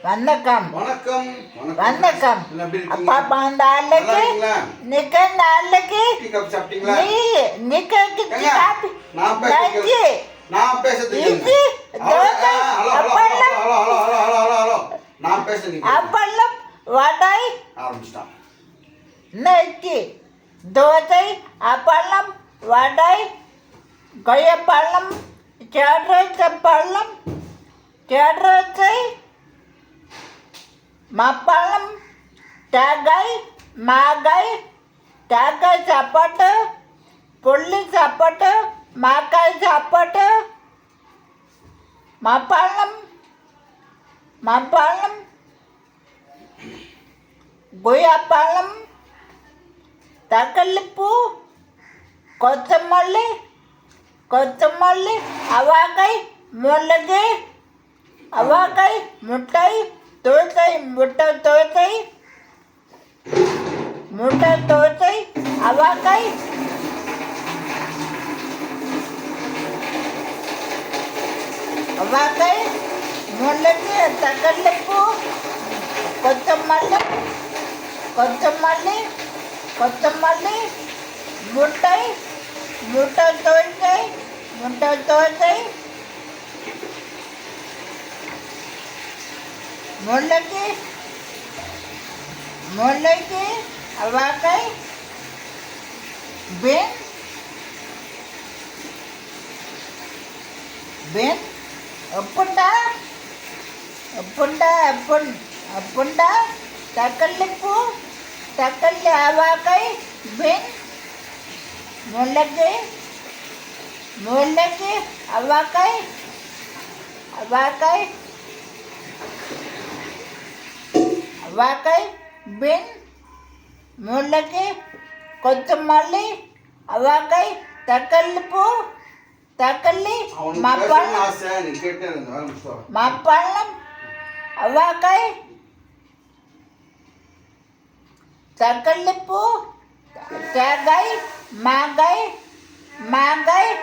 வணக்கம் வணக்கம் வணக்கம். அப்பா நாளைக்கு நிக்க நாளைக்கு நீ நிக்க காப்பி நான் பேசுறது அப்பளம் வடை ஆரம்பிச்சிட்டான். நெய்க்கு தோசை அப்பளம் வடை கொய்யப்பழம் கேரட் பழம் கேரட்டை மாப்பழம் தேங்காய் மாங்காய் தேங்காய் சாப்பாட்டு புள்ளி சாப்பாட்டு மாங்காய் சாப்பாட்டு மாப்பழம் மாப்பழம் கொய்யாப்பழம் தக்காளிப்பூ கொத்தமல்லி கொத்தமல்லி அவக்காய் மிளகு அவக்காய் முட்டை தோசை முட்டை தோசை முட்டை தோசை அவக்காய் அவக்காய் மிளகு தக்காளிப்பூ கொத்தமல்லி கொத்தமல்லி கொத்தமல்லி முட்டை முட்டை தோசை முட்டை தோசை மிளகு மிளகு அவக்காய் பீன் பீன் உப்புண்டா உப்புண்டா உப்புண்டா தக்காளிப்பூ தக்காளி அவக்காய் பீன் மிளகு மிளகு அவக்காய் அவக்காய் அவக்காய் பீன் மிளகு கொத்தமல்லி அவக்காய் தக்காளிப்பூ தக்காளி மாப்பழம் அவக்காய் தக்காளிப்பூ தேங்காய் மாங்காய் மாங்காய்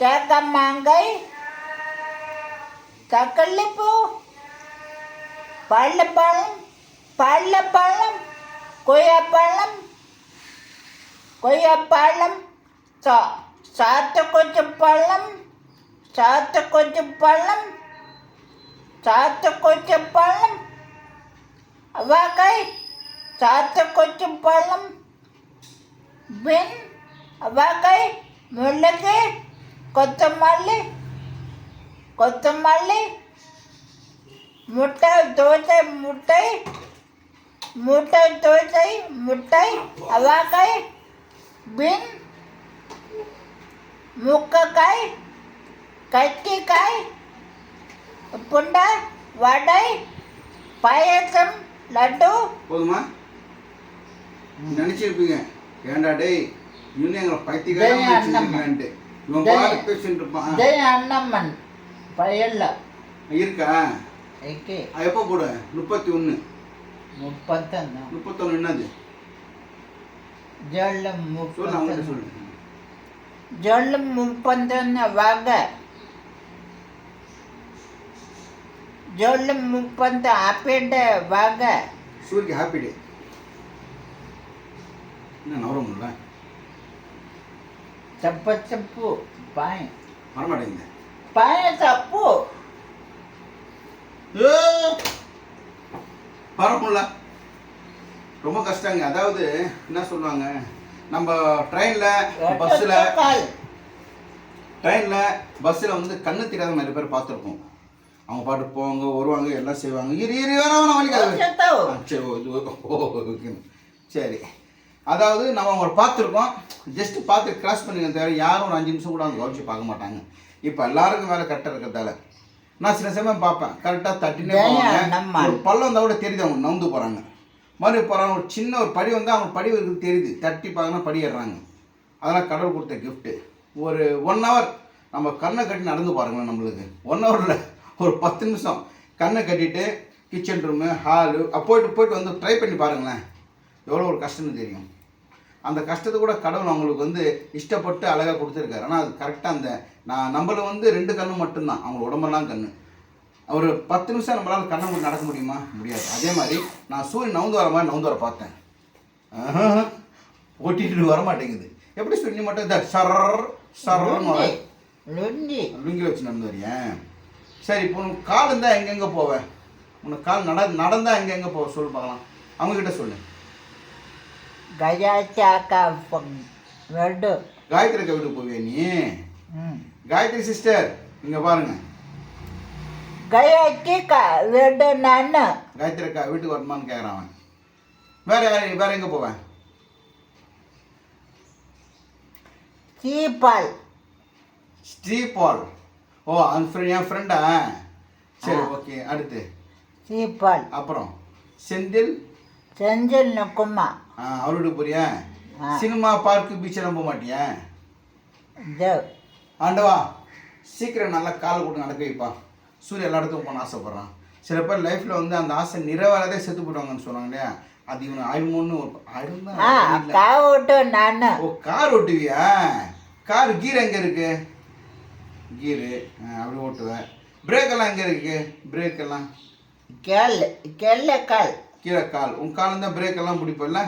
தேங்காய் மாங்காய் தக்காளிப்பூ பழப்பழம் பழப்பழம் கொய்யாப்பழம் கொய்யாப்பழம் சாத்துக்குச்சி பழம் சாத்துக்குச்சி பழம் சாத்துக்குச்சி பழம் அவக்காய் சாத்துக்குச்சி பழம் பீன் அவக்காய் மிளகு கொத்தமல்லி கொத்தமல்லி முட்டை தோசை முட்டை முட்டை தோசை முட்டை அவக்காய் பீன் முக்கக்காய் கத்திக்காய் புண்டை வடை பாயசம் லட்டு. போதுமா? நினைச்சிருப்பீங்க ஏண்டா டேய் இன்னும் எங்களை பைத்தியக்காரன்ட்டு இவன் பாட்டு பேசிட்டு இருப்பான். அண்ணம்மன் பயல்ல இருக்கா? எப்போ போட? 31 31 என்னது? சொல்லு 31 வாங்க 30 ஹாப்பி டே வாங்க. சூரிக்கு ஹாப்பி டே என்ன நவரமுல்ல சப்பு சப்பு பாய் வரமாட்டேங்குது பாய சப்பு வரமுல்ல ரொம்ப கஷ்டங்க. அதாவது என்ன சொல்லுவாங்க, நம்ம ட்ரெயினில் பஸ்ஸில் வந்து கண்ணு தெரியாத நிறைய பேர் பார்த்துருப்போம். அவங்க பாட்டு போவாங்க வருவாங்க எல்லாம் செய்வாங்க. சரி, அதாவது நம்ம அவங்களை பார்த்துருக்கோம். ஜஸ்ட் பார்த்து கிராஸ் பண்ணிங்க தவிர யாரும் ஒரு 5 நிமிஷம் கூட அவங்க கவனிச்சு பார்க்க மாட்டாங்க. இப்போ எல்லாருக்கும் வேலை கரெக்டாக இருக்கிறதால நான் சில சமயம் பார்ப்பேன், கரெக்டாக தட்டினே போவாங்க. ஒரு பள்ளம் வந்தால் கூட தெரியுது அவங்க நவுந்து போகிறாங்க. மறுபடியும் போகிறாங்க, ஒரு சின்ன ஒரு படி வந்து அவங்க படி இருக்குது தெரியுது, தட்டி பார்க்கணும் படி ஏறுறாங்க. அதெல்லாம் கடவுள் கொடுத்த கிஃப்ட்டு. ஒரு 1 hour நம்ம கண்ணை கட்டி நடந்து பாருங்களேன். நம்மளுக்கு 1 hour ஒரு 10 நிமிஷம் கண்ணை கட்டிட்டு கிச்சன் ரூமு ஹாலு போயிட்டு வந்து ட்ரை பண்ணி பாருங்களேன், எவ்வளோ ஒரு கஷ்டம்னு தெரியும். அந்த கஷ்டத்தை கூட கடவுள் அவங்களுக்கு வந்து இஷ்டப்பட்டு அழகாக கொடுத்துருக்காரு. ஆனால் அது கரெக்டாக அந்த நம்மள வந்து 2 கண்ணு மட்டும்தான், அவங்க உடம்பெல்லாம் கண்ணு. ஒரு 10 நிமிஷம் நம்மளால கண்ணை மூடி நடக்க முடியுமா? முடியாது. அதே மாதிரி நான் சூரியன் நவுந்து வர மாதிரி நவுந்து வர பார்த்தேன். ஓட்டிட்டு வர மாட்டேங்குது. எப்படி சொல்லி மட்டும் இந்த சர்ன்னு லுங்கி வச்சு நடந்து வரியேன். சரி, இப்போ உனக்கு கால் இருந்தால் எங்கெங்கே போவேன்? உனக்கு கால் நடந்தா எங்கெங்கே போவ சொல்லு பார்க்கலாம். அவங்கக்கிட்ட சொல்லு. காயத்ரி அக்கா வீட்டுக்கு போவியா நீ? காயத்ரி சிஸ்டர் இங்கே பாருங்க. காயத்ரி நான் காயத்ரி அக்கா வீட்டுக்கு வரணுமான்னு கேட்குறான் அவன். வேற எங்கே போவேன்? ஸ்ரீபால். ஓ, அந்த என் ஃப்ரெண்டா? சரி, ஓகே. அடுத்து ஸ்ரீபால். அப்புறம் செந்தில் நுக்குமா. அவரோட போறியா? சினிமா பார்க்கு பீச்செல்லாம் போக மாட்டியா? ஆண்டவா சீக்கிரம் நல்லா காலை போட்டு நடக்க வைப்பா. சூரிய எல்லா இடத்துக்கும் போன ஆசைப்படுறான். சில பேர் லைஃப்பில் வந்து அந்த ஆசை நிறைவேறதே செத்து போயிடுவாங்கன்னு சொன்னாங்க இல்லையா? அது இவனு ஆயிடுமோன்னு ஓ, கார் ஓட்டுவியா? கார் கீர் எங்கே இருக்கு? கீரு அப்படி ஓட்டுவேன். பிரேக்கெல்லாம் எங்கே இருக்கு? பிரேக்கெல்லாம் கீழே கால். உன் கால் தான் பிரேக்கெல்லாம் பிடிப்பல.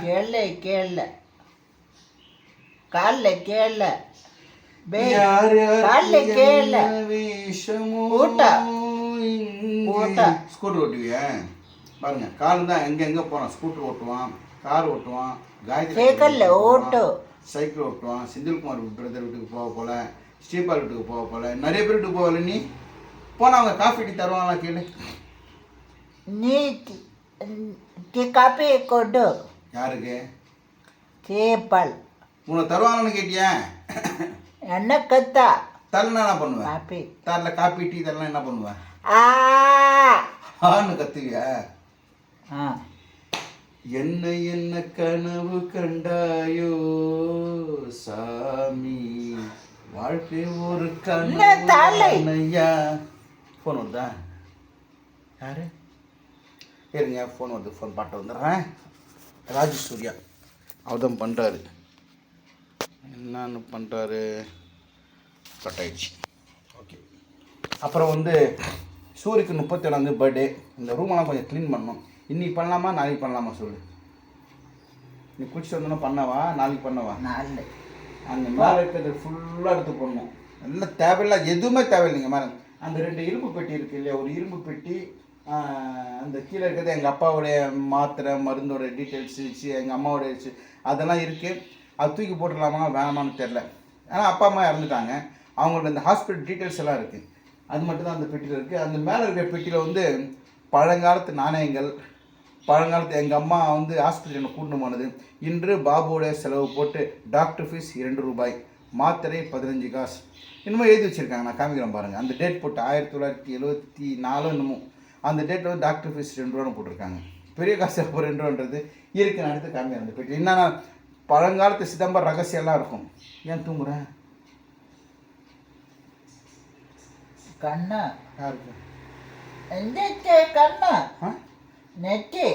ஸ்கூட்டர் ஓட்டுவியா? பாருங்க, கால் தான் எங்க போறான். ஸ்கூட்டர் ஓட்டுவான், கார் ஓட்டுவான், காயத்ரி சைக்கிள் ஓட்டுவான், செந்தில்குமார் பிரதர் வீட்டுக்கு போக போல, ஸ்ரீபால் வீட்டுக்கு போக போல, நிறைய பேர் வீட்டுக்கு போகல. நீ போனா அவங்க காஃபி டீ தருவாங்களா கேளு. நீ காப்பி கொடு. யாருக்கு? ஸ்ரீபால். உனக்கு தருவாங்கன்னு கேட்டியா? என்ன கத்தா தரலாம் என்ன பண்ணுவேன்? காப்பி தரல, காப்பி டீ தரலாம் என்ன பண்ணுவேன்? ஆன்னு கத்துவியா? என்ன கனவு கண்டாயோ சாமி, வாழ்க்கை ஒரு கனவையா. ஃபோன் வருதா? யாரு? இருங்க, ஃபோன் வருது. ஃபோன் பாட்டு வந்துடுறேன். ராஜு சூர்யா அவதான் பண்ணுறாரு. என்னன்னு பண்ணுறாரு? கட் ஆயிடுச்சு. ஓகே. அப்புறம் வந்து சூரியக்கு 37 பர்த்டே. இந்த ரூமெல்லாம் கொஞ்சம் க்ளீன் பண்ணணும். இன்னைக்கு பண்ணலாமா நாளைக்கு பண்ணலாமா சொல்லு. நீ குளிச்சுட்டு வந்தோன்னா பண்ணவா நாளைக்கு பண்ணவா? நாலு. அந்த மேலே இருக்கிறது ஃபுல்லாக எடுத்து போடணும். எல்லாம் தேவையில்லை, எதுவுமே தேவையில்லைங்க. மேலே அந்த 2 இரும்பு பெட்டி இருக்குது இல்லையா? ஒரு இரும்பு பெட்டி, அந்த கீழே இருக்கிறது எங்கள் அப்பாவுடைய மாத்திரை மருந்தோட டீட்டெயில்ஸு, எங்கள் அம்மாவோட அதெல்லாம் இருக்குது. அது தூக்கி போட்டுடலாமா வேணாமான்னு தெரில. ஆனால் அப்பா அம்மா இறந்துட்டாங்க. அவங்களோட இந்த ஹாஸ்பிட்டல் டீட்டெயில்ஸ் எல்லாம் இருக்குது. அது மட்டும் தான் அந்த பெட்டியில் இருக்குது. அந்த மேலே இருக்கிற பெட்டியில் வந்து பழங்காலத்து நாணயங்கள், பழங்காலத்து எங்கள் அம்மா வந்து ஹாஸ்பிட்டலில் கூட்டின்னு போனது, இன்று பாபுவோடைய செலவு போட்டு டாக்டர் ஃபீஸ் 2 ரூபாய், மாத்திரை 15 காசு, இன்னமும் எழுதி வச்சுருக்காங்க. நான் காமிக்கிறேன் பாருங்கள். அந்த டேட் போட்டு 1974 என்னமோ அந்த டேட்டில் வந்து டாக்டர் ஃபீஸ் 2 ரூபான்னு போட்டிருக்காங்க. பெரிய காசு அப்போ 2 ரூபான்றது இருக்கு. நான் எடுத்து காமிக்கிறேன் அந்த பெட்டி. என்னென்னா பழங்காலத்து சிதம்பரம் ரகசியம்லாம் இருக்கும். ஏன் தூங்குறேன்? கண்ணா யாருக்கு? கண்ணா நெத்தி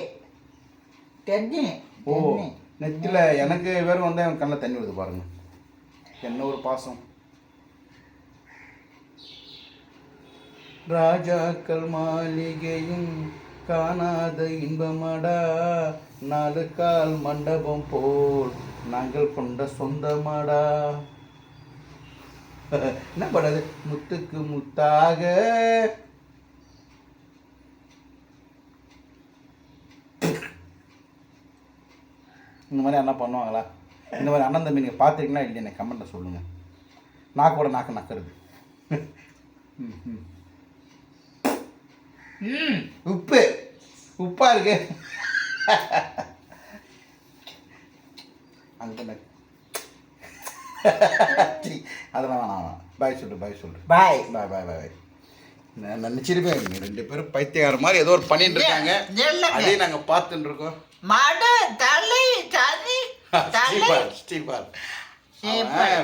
தண்ணி. ஓ, நெத்தியில் எனக்கு வெறும் வந்தால் என் கண்ணில் தண்ணி வருது பாருங்க. என்ன ஒரு பாசம். ராஜாக்கள் மாளிகையும் காணாத இன்பமடா, 4 கால் மண்டபம் போல் நாங்கள் கொண்ட சொந்தமடா. என்ன பண்ணது? முத்துக்கு முத்தாக இந்த மாதிரி அண்ணா பண்ணுவாங்களா? இந்த மாதிரி அண்ணன் தம்பி நீங்கள் பார்த்துருக்கீங்களா இல்லையா? எனக்கு கமெண்ட்டை சொல்லுங்கள். நாக்கோட நாக்கு நக்கிறது. உப்பா இருக்கு. அங்கே அதெல்லாம் வேணாம். பாய் சொல்லு. பாய். நான் நினச்சிருப்பேன் நீங்கள் 2 பேரும் பைத்தியக்கார மாதிரி ஏதோ ஒரு பண்ணிட்டு இருக்காங்க. அதே நாங்கள் பார்த்துட்டு இருக்கோம். ஸ்ரீபால்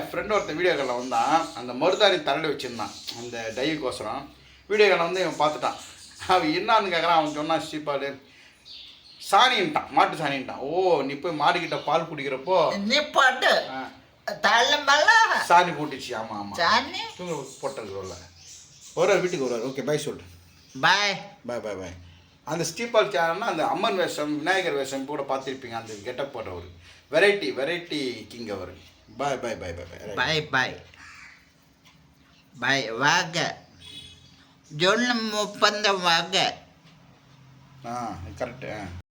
ஃப்ரெண்ட் ஒருத்தன் வீடியோ காலில் வந்தான். அந்த மருதாணி தலையில் வச்சுருந்தான் அந்த டைவுக்கோசரம். வீடியோ காலில் வந்து இவன் பார்த்துட்டான். அவன் என்னான்னு கேட்குறான். அவன் சொன்னான் ஸ்ரீபால் சாணின்ட்டான், மாட்டு சாணின்ட்டான். ஓ, நீ போய் மாடுகிட்ட பால் குடிக்கிறப்போ நீ பாட்டு சாணி போட்டுச்சு. ஆமாம் தூங்க போட்டிருக்கிறோம்ல. வீட்டுக்கு வருவார். ஓகே, பாய் சொல்லு. பாய். பாய் பாய் பாய். அந்த ஸ்டீபால் சேனல்னா அந்த அம்மன் வேஷம் விநாயகர் வேஷம் கூட பார்த்துருப்பீங்க, அந்த கெட்டப் போட்டவர். வெரைட்டி கிங் அவர். பாய் பாய் பாய் பாய் பாய் பாய் பாய் பாய். வாங்க ஜூன் 30 வாங்க. கரெக்டு.